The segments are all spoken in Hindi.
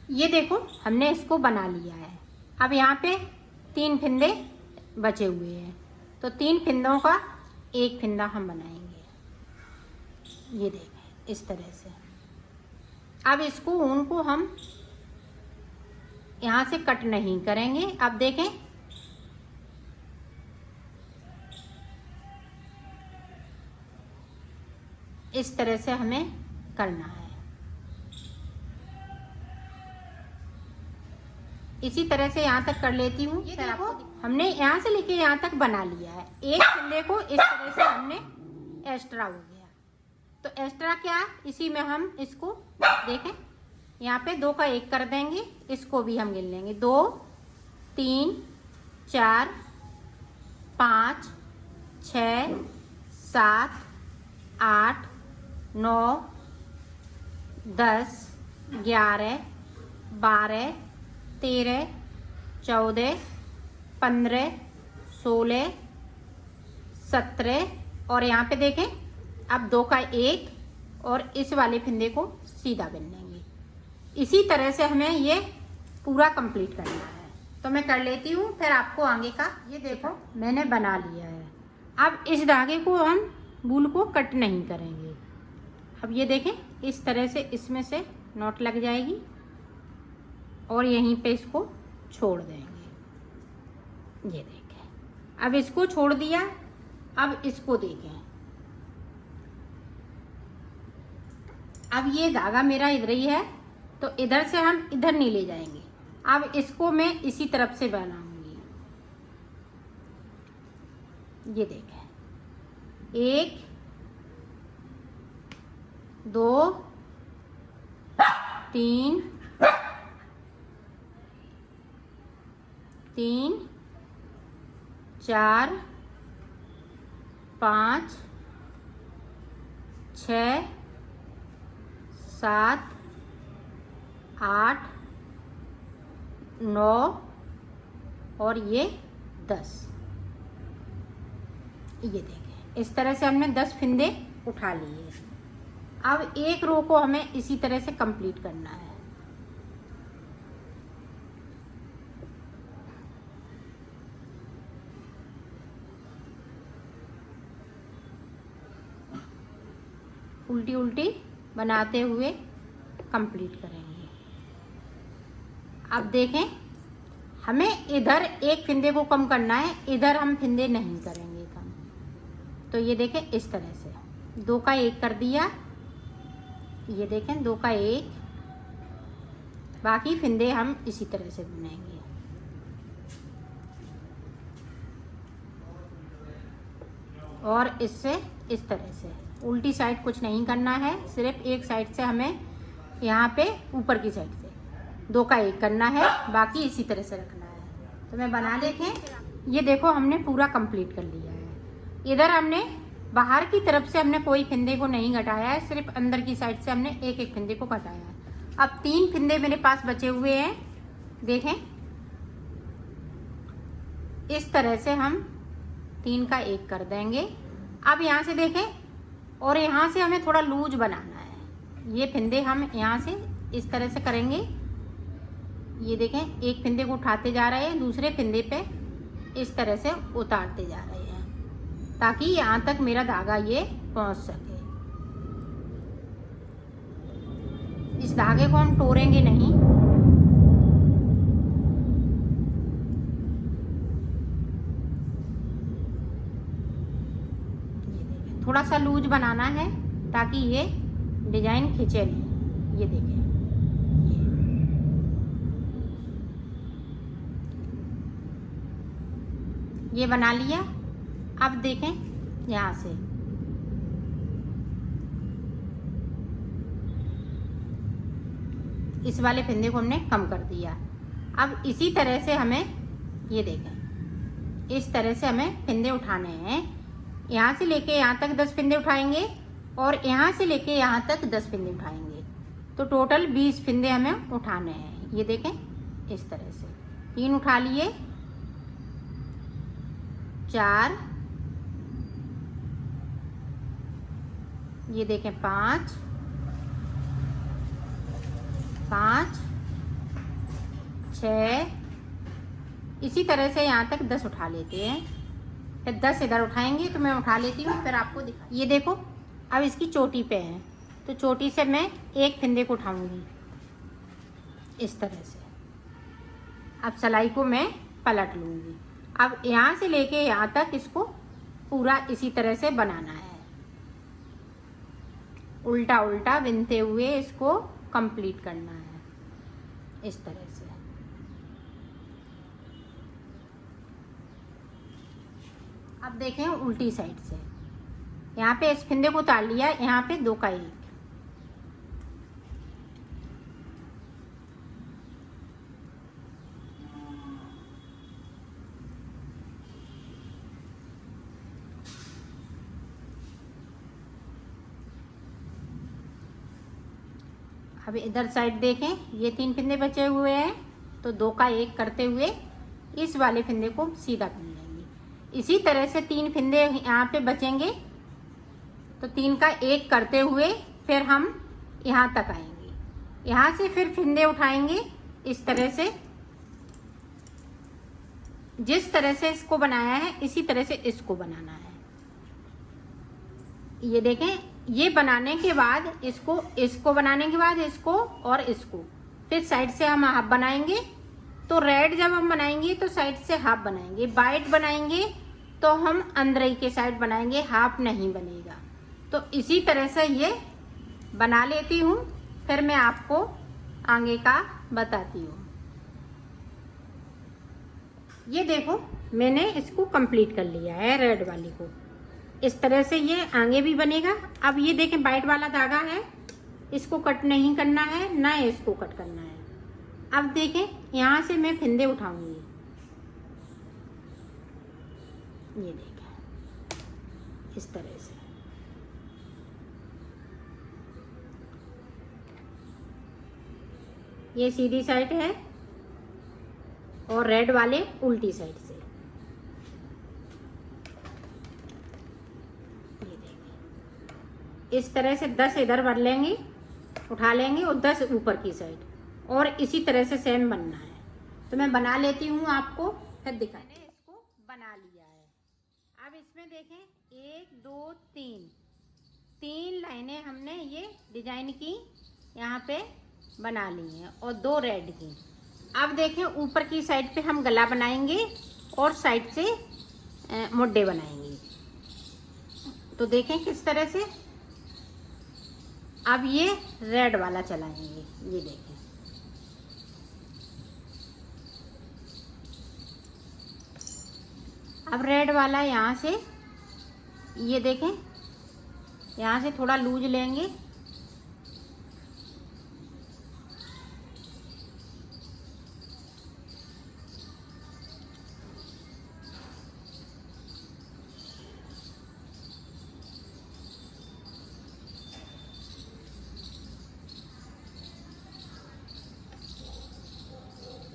ये देखो हमने इसको बना लिया है। अब यहाँ पे 3 फिंदे बचे हुए हैं, तो 3 फिंदों का एक फिंदा हम बनाएंगे। ये देखें इस तरह से। अब इसको ऊन को हम यहाँ से कट नहीं करेंगे। अब देखें इस तरह से हमें करना है। इसी तरह से यहाँ तक कर लेती हूँ। ये देखो हमने यहाँ से लेके यहाँ तक बना लिया है। एक फंदे को इस तरह से हमने एक्स्ट्रा हो गया, तो एक्स्ट्रा क्या, इसी में हम इसको देखें यहाँ पे 2 का 1 कर देंगे। इसको भी हम गिन लेंगे 2 3 4 5 6 7 8 9 10 11 12 13 14 15 16 17 और यहाँ पे देखें अब 2 का 1 और इस वाले फिंदे को सीधा बिन लेंगे। इसी तरह से हमें ये पूरा कंप्लीट करना है। तो मैं कर लेती हूँ, फिर आपको आगे का। ये देखो मैंने बना लिया है। अब इस धागे को हम वूल को कट नहीं करेंगे। अब ये देखें इस तरह से इसमें से नॉट लग जाएगी और यहीं पे इसको छोड़ देंगे। ये देखें अब इसको छोड़ दिया। अब इसको देखें, अब ये धागा मेरा इधर ही है, तो इधर से हम इधर नहीं ले जाएंगे। अब इसको मैं इसी तरफ से बनाऊंगी। ये देखें 1 2 3 3 4 5 6 7 8 9 और ये 10। ये देखें इस तरह से हमने 10 फिंदे उठा लिए। अब एक रो को हमें इसी तरह से कंप्लीट करना है। उल्टी उल्टी बनाते हुए कंप्लीट करेंगे। अब देखें हमें इधर एक फिंदे को कम करना है, इधर हम फिंदे नहीं करेंगे कम। तो ये देखें इस तरह से 2 का 1 कर दिया। ये देखें 2 का 1, बाकी फिंदे हम इसी तरह से बनाएंगे। और इससे इस तरह से उल्टी साइड कुछ नहीं करना है, सिर्फ एक साइड से हमें यहाँ पे ऊपर की साइड से 2 का 1 करना है, बाकी इसी तरह से रखना है। तो मैं बना देखें। ये देखो हमने पूरा कंप्लीट कर लिया है। इधर हमने बाहर की तरफ से हमने कोई फिंदे को नहीं घटाया है, सिर्फ अंदर की साइड से हमने एक एक फिंदे को घटाया है। अब 3 फिंदे मेरे पास बचे हुए हैं। देखें इस तरह से हम 3 का 1 कर देंगे। अब यहाँ से देखें और यहाँ से हमें थोड़ा लूज बनाना है। ये फिंदे हम यहाँ से इस तरह से करेंगे। ये देखें एक फिंदे को उठाते जा रहे हैं, दूसरे फिंदे पे इस तरह से उतारते जा रहे हैं, ताकि यहाँ तक मेरा धागा ये पहुँच सके। इस धागे को हम तोड़ेंगे नहीं। थोड़ा सा लूज बनाना है ताकि ये डिजाइन खींचे नहीं। ये देखें ये बना लिया। अब देखें यहाँ से इस वाले फिंदे को हमने कम कर दिया। अब इसी तरह से हमें ये देखें इस तरह से हमें फिंदे उठाने हैं। यहाँ से लेके यहाँ तक 10 फिंदे उठाएंगे और यहाँ से लेके यहाँ तक 10 फिंदे उठाएंगे, तो टोटल 20 फिंदे हमें उठाने हैं। ये देखें इस तरह से 3 उठा लिए, 4, ये देखें 5, 6, इसी तरह से यहाँ तक 10 उठा लेते हैं। फिर 10 इधर उठाएंगे, तो मैं उठा लेती हूँ, फिर आपको दिखा। ये देखो, अब इसकी चोटी पे है, तो चोटी से मैं एक फंदे को उठाऊंगी इस तरह से। अब सिलाई को मैं पलट लूँगी। अब यहाँ से लेके यहाँ तक इसको पूरा इसी तरह से बनाना है, उल्टा उल्टा बिनते हुए इसको कंप्लीट करना है इस तरह से। अब देखें उल्टी साइड से, यहाँ पे इस फंदे को उतार लिया, यहाँ पे 2 का 1। अब इधर साइड देखें, ये 3 फंदे बचे हुए हैं, तो 2 का 1 करते हुए इस वाले फंदे को सीधा कर लेंगे। इसी तरह से 3 फंदे यहाँ पे बचेंगे, तो 3 का 1 करते हुए फिर हम यहाँ तक आएंगे। यहाँ से फिर फंदे उठाएंगे इस तरह से, जिस तरह से इसको बनाया है इसी तरह से इसको बनाना है। ये देखें, ये बनाने के बाद इसको बनाने के बाद इसको और इसको फिर साइड से हम हाफ बनाएंगे। तो रेड जब हम बनाएंगे तो साइड से हाफ बनाएंगे, वाइट बनाएंगे तो हम अंदर के साइड बनाएंगे, हाफ नहीं बनेगा। तो इसी तरह से ये बना लेती हूँ, फिर मैं आपको आगे का बताती हूँ। ये देखो, मैंने इसको कंप्लीट कर लिया है रेड वाली को। इस तरह से ये आगे भी बनेगा। अब ये देखें, वाइट वाला धागा है, इसको कट नहीं करना है, ना इसको कट करना है। अब देखें, यहाँ से मैं फंदे उठाऊंगी, ये देखें इस तरह से। ये सीधी साइड है और रेड वाले उल्टी साइड से। इस तरह से 10 इधर भर लेंगे, उठा लेंगे, और 10 ऊपर की साइड, और इसी तरह से सेम बनना है। तो मैं बना लेती हूँ, आपको फिर दिखाने। इसको बना लिया है। अब इसमें देखें, 1 2 3 लाइनें हमने ये डिजाइन की यहाँ पे बना ली हैं, और 2 रेड की। अब देखें, ऊपर की साइड पे हम गला बनाएंगे और साइड से मुड्डे बनाएंगे। तो देखें किस तरह से। अब ये रेड वाला चलाएंगे, ये देखें। अब रेड वाला यहाँ से, ये देखें, यहाँ से थोड़ा लूज लेंगे,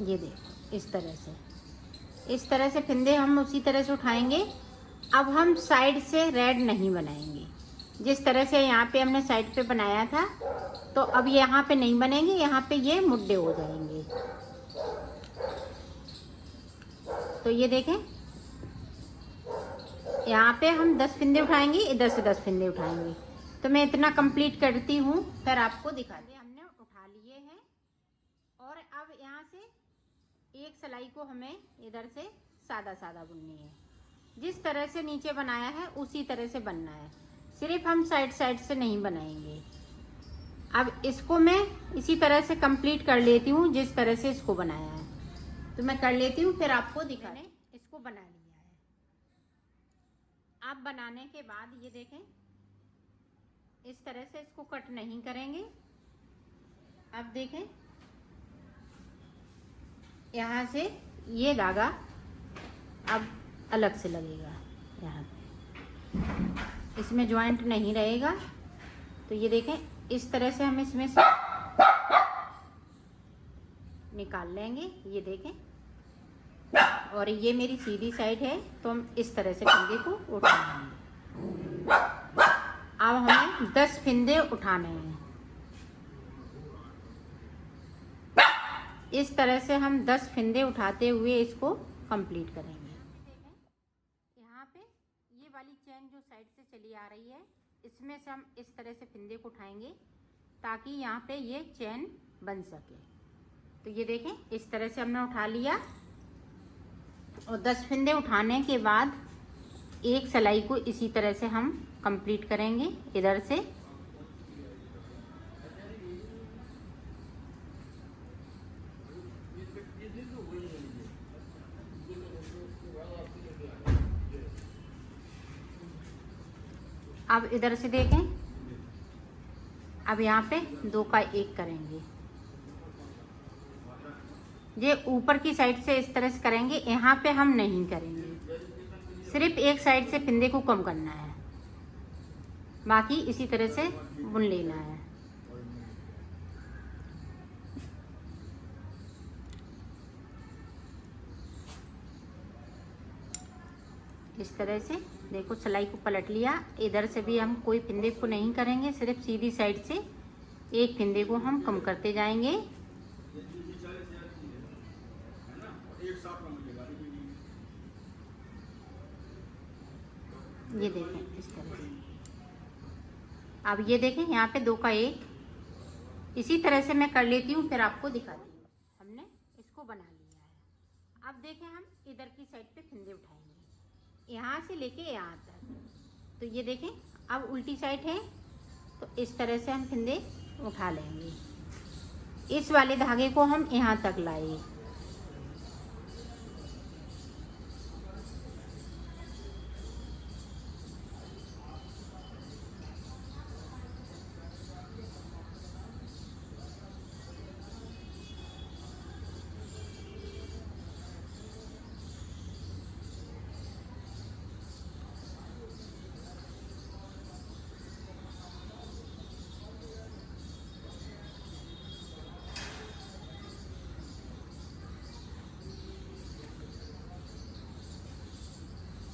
ये देखो इस तरह से फंदे हम उसी तरह से उठाएंगे। अब हम साइड से रेड नहीं बनाएंगे, जिस तरह से यहाँ पे हमने साइड पे बनाया था, तो अब यहाँ पे नहीं बनेंगे, यहाँ पे ये मुड्डे हो जाएंगे। तो ये देखें, यहाँ पे हम 10 फंदे उठाएंगे, इधर से 10 फंदे उठाएंगे। तो मैं इतना कंप्लीट करती हूँ, फिर आपको दिखा दे। हमने उठा लिए हैं, और अब यहाँ से एक सिलाई को हमें इधर से सादा सादा बुननी है। जिस तरह से नीचे बनाया है उसी तरह से बनना है, सिर्फ हम साइड से नहीं बनाएंगे। अब इसको मैं इसी तरह से कंप्लीट कर लेती हूँ, जिस तरह से इसको बनाया है। तो मैं कर लेती हूँ, फिर आपको दिखाने। इसको बना लिया है। अब बनाने के बाद ये देखें, इस तरह से इसको कट नहीं करेंगे। अब देखें, यहाँ से ये धागा अब अलग से लगेगा, यहाँ पे इसमें जॉइंट नहीं रहेगा। तो ये देखें, इस तरह से हम इसमें से निकाल लेंगे, ये देखें। और ये मेरी सीधी साइड है, तो हम इस तरह से फंदे को उठाएंगे। अब हमें 10 फंदे उठाने हैं इस तरह से हम 10 फिंदे उठाते हुए इसको कंप्लीट करेंगे। यहाँ पे ये वाली चैन जो साइड से चली आ रही है, इसमें से हम इस तरह से फिंदे को उठाएंगे ताकि यहाँ पे ये चैन बन सके। तो ये देखें, इस तरह से हमने उठा लिया और 10 फिंदे उठाने के बाद एक सिलाई को इसी तरह से हम कंप्लीट करेंगे इधर से। अब इधर से देखें, अब यहाँ पे 2 का 1 करेंगे। ये ऊपर की साइड से इस तरह से करेंगे, यहाँ पे हम नहीं करेंगे, सिर्फ एक साइड से फिंदे को कम करना है, बाकी इसी तरह से बुन लेना है। इस तरह से देखो, सिलाई को पलट लिया। इधर से भी हम कोई फिंदे को नहीं करेंगे, सिर्फ सीधी साइड से एक फिंदे को हम कम करते जाएंगे। ये देखें इस तरह से। अब ये देखें, यहाँ पे 2 का 1 इसी तरह से मैं कर लेती हूँ, फिर आपको दिखाती हूँ। हमने इसको बना लिया है। अब देखें, हम इधर की साइड पे फिंदे उठाएंगे, यहाँ से लेके यहाँ तक। तो ये देखें, अब उल्टी साइड है, तो इस तरह से हम फिंदे उठा लेंगे। इस वाले धागे को हम यहाँ तक लाए।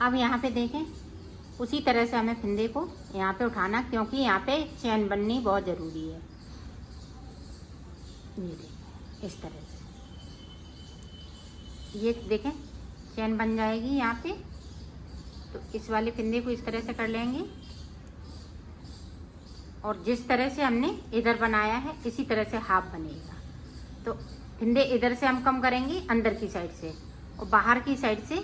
अब यहाँ पे देखें, उसी तरह से हमें फिंदे को यहाँ पे उठाना, क्योंकि यहाँ पे चैन बननी बहुत ज़रूरी है। ये देखें इस तरह से, ये देखें चैन बन जाएगी यहाँ पे। तो इस वाले फिंदे को इस तरह से कर लेंगे और जिस तरह से हमने इधर बनाया है इसी तरह से हाफ बनेगा। तो फिंदे इधर से हम कम करेंगे अंदर की साइड से, और बाहर की साइड से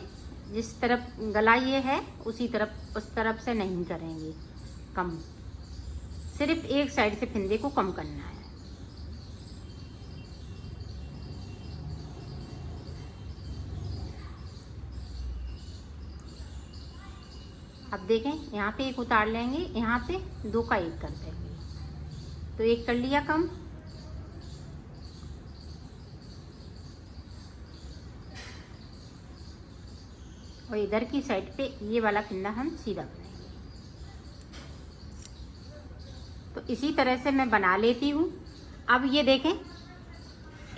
जिस तरफ गला ये है उसी तरफ, उस तरफ से नहीं करेंगे कम, सिर्फ एक साइड से फिंदे को कम करना है। अब देखें, यहाँ पे 1 उतार लेंगे, यहाँ पे 2 का 1 कर देंगे। तो 1 कर लिया कम। और इधर की साइड पे ये वाला फिंदा हम सीधा बनाएंगे। तो इसी तरह से मैं बना लेती हूँ। अब ये देखें,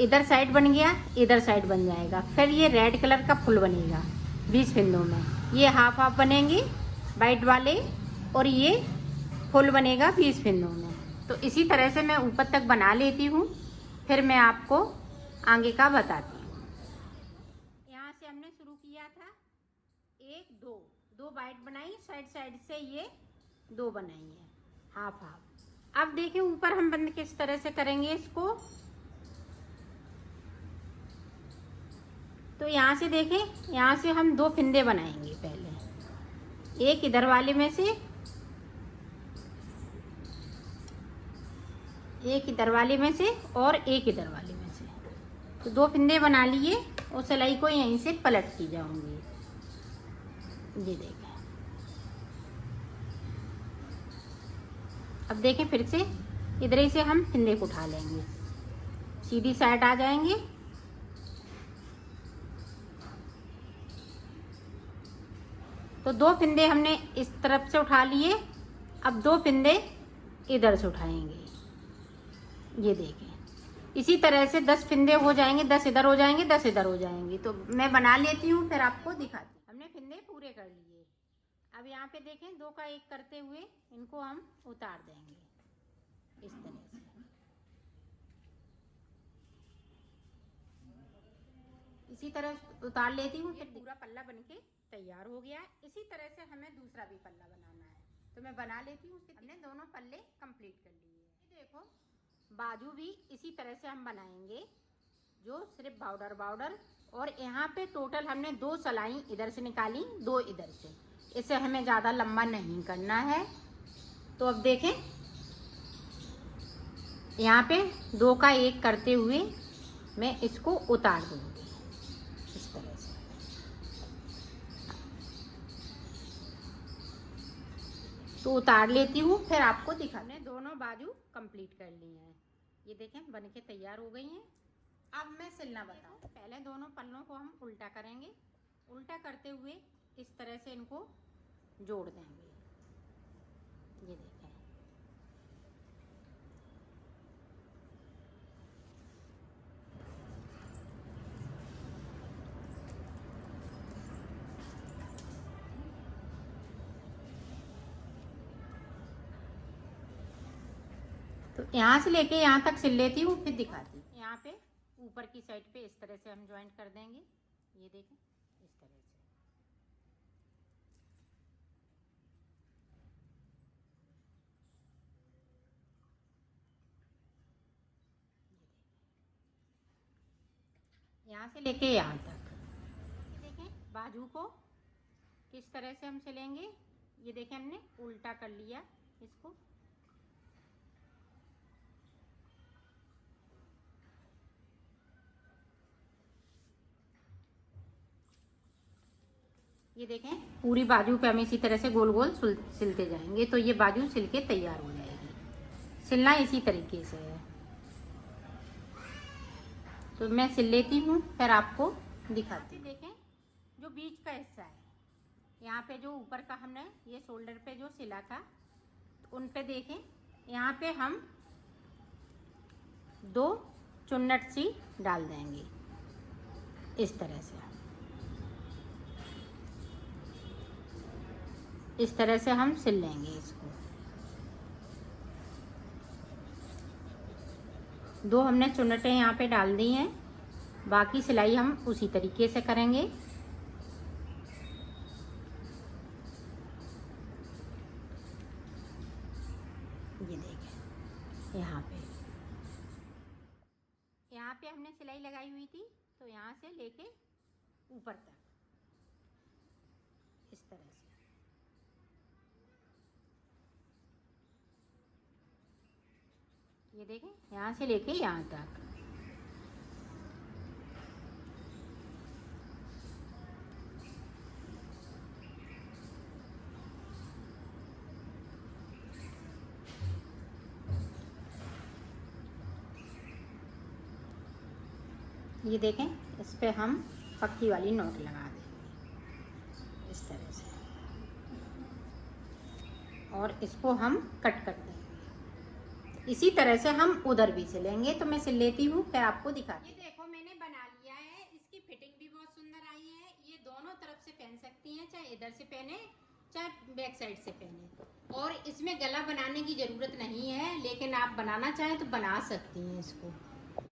इधर साइड बन गया, इधर साइड बन जाएगा, फिर ये रेड कलर का फुल बनेगा 20 फिंदों में। ये हाफ हाफ बनेंगे वाइट वाले, और ये फुल बनेगा 20 फिंदों में। तो इसी तरह से मैं ऊपर तक बना लेती हूँ, फिर मैं आपको आगे का बताती हूँ। यहाँ से हमने शुरू किया था 1 2 वाइट बनाई, साइड साइड से ये 2 बनाई है हाफ हाफ। अब देखिए ऊपर हम बंद किस तरह से करेंगे इसको। तो यहाँ से देखें, यहाँ से हम 2 फिंदे बनाएंगे पहले, एक इधर वाले में से, एक इधर वाले में से और एक इधर वाले में से। तो 2 फिंदे बना लिए और सिलाई को यहीं से पलटती जाऊंगी। ये देखें, अब देखें फिर से इधर ही से हम फिंदे को उठा लेंगे, सीधी साइड आ जाएंगे। तो 2 फिंदे हमने इस तरफ से उठा लिए, अब 2 फिंदे इधर से उठाएंगे। ये देखें, इसी तरह से 10 फिंदे हो जाएंगे, 10 इधर हो जाएंगे, 10 इधर हो जाएंगे। तो मैं बना लेती हूँ, फिर आपको दिखाती हूँ। हमने फिंदे पूरे कर लिए। अब यहाँ पे देखें 2 का 1 करते हुए इनको हम उतार देंगे इस तरह से। इसी तरह उतार लेती हूँ। फिर पूरा पल्ला बनके तैयार हो गया है। इसी तरह से हमें दूसरा भी पल्ला बनाना है, तो मैं बना लेती हूँ। हमने दोनों पल्ले कंप्लीट कर लिए हैं। देखो बाजू भी इसी तरह से हम बनाएंगे, जो सिर्फ बॉर्डर और यहाँ पे टोटल हमने 2 सिलाई इधर से निकाली, 2 इधर से। इसे हमें ज़्यादा लंबा नहीं करना है। तो अब देखें, यहाँ पे 2 का 1 करते हुए मैं इसको उतार दूँगी इस तरह से। तो उतार लेती हूँ, फिर आपको दिखाने। दोनों बाजू कंप्लीट कर ली हैं, ये देखें बनके तैयार हो गई हैं। अब मैं सिलना बताऊँ। पहले दोनों पल्लों को हम उल्टा करेंगे। उल्टा करते हुए इस तरह से इनको जोड़ देंगे, ये देखें। तो यहाँ से लेके यहाँ तक सिल लेती हूँ, फिर दिखाती हूँ। यहाँ पे ऊपर की साइड पे इस तरह से हम ज्वाइंट कर देंगे, ये देखें इस तरह से। यहाँ से लेके यहाँ तक, ये देखें बाजू को किस तरह से हम सिलेंगे। ये देखें हमने उल्टा कर लिया इसको। ये देखें पूरी बाजू पे हम इसी तरह से गोल गोल सिलते जाएंगे, तो ये बाजू सिल के तैयार हो जाएगी। सिलना इसी तरीके से है। तो मैं सिल लेती हूँ, फिर आपको दिखाती हूँ। देखें जो बीच का हिस्सा है, यहाँ पे जो ऊपर का हमने ये शोल्डर पे जो सिला था, तो उन पे देखें यहाँ पे हम 2 चुन्नट सी डाल देंगे इस तरह से। इस तरह से हम सिल लेंगे इसको। 2 हमने चुन्नटें यहाँ पे डाल दी हैं, बाकी सिलाई हम उसी तरीके से करेंगे। ये देखें यहाँ पे हमने सिलाई लगाई हुई थी, तो यहाँ से लेके ऊपर तक इस तरह से। ये देखें यहाँ से लेके यहाँ तक। ये देखें इस पे हम पक्की वाली नोट लगा देंगे इस तरह से, और इसको हम कट कर देंगे। इसी तरह से हम उधर भी सिलेंगे। तो मैं सिल लेती हूँ, फिर आपको दिखाती हूँ। ये देखो मैंने बना लिया है। इसकी फिटिंग भी बहुत सुंदर आई है। ये दोनों तरफ से पहन सकती हैं, चाहे इधर से पहने चाहे बैक साइड से पहने। और इसमें गला बनाने की ज़रूरत नहीं है, लेकिन आप बनाना चाहें तो बना सकती हैं इसको।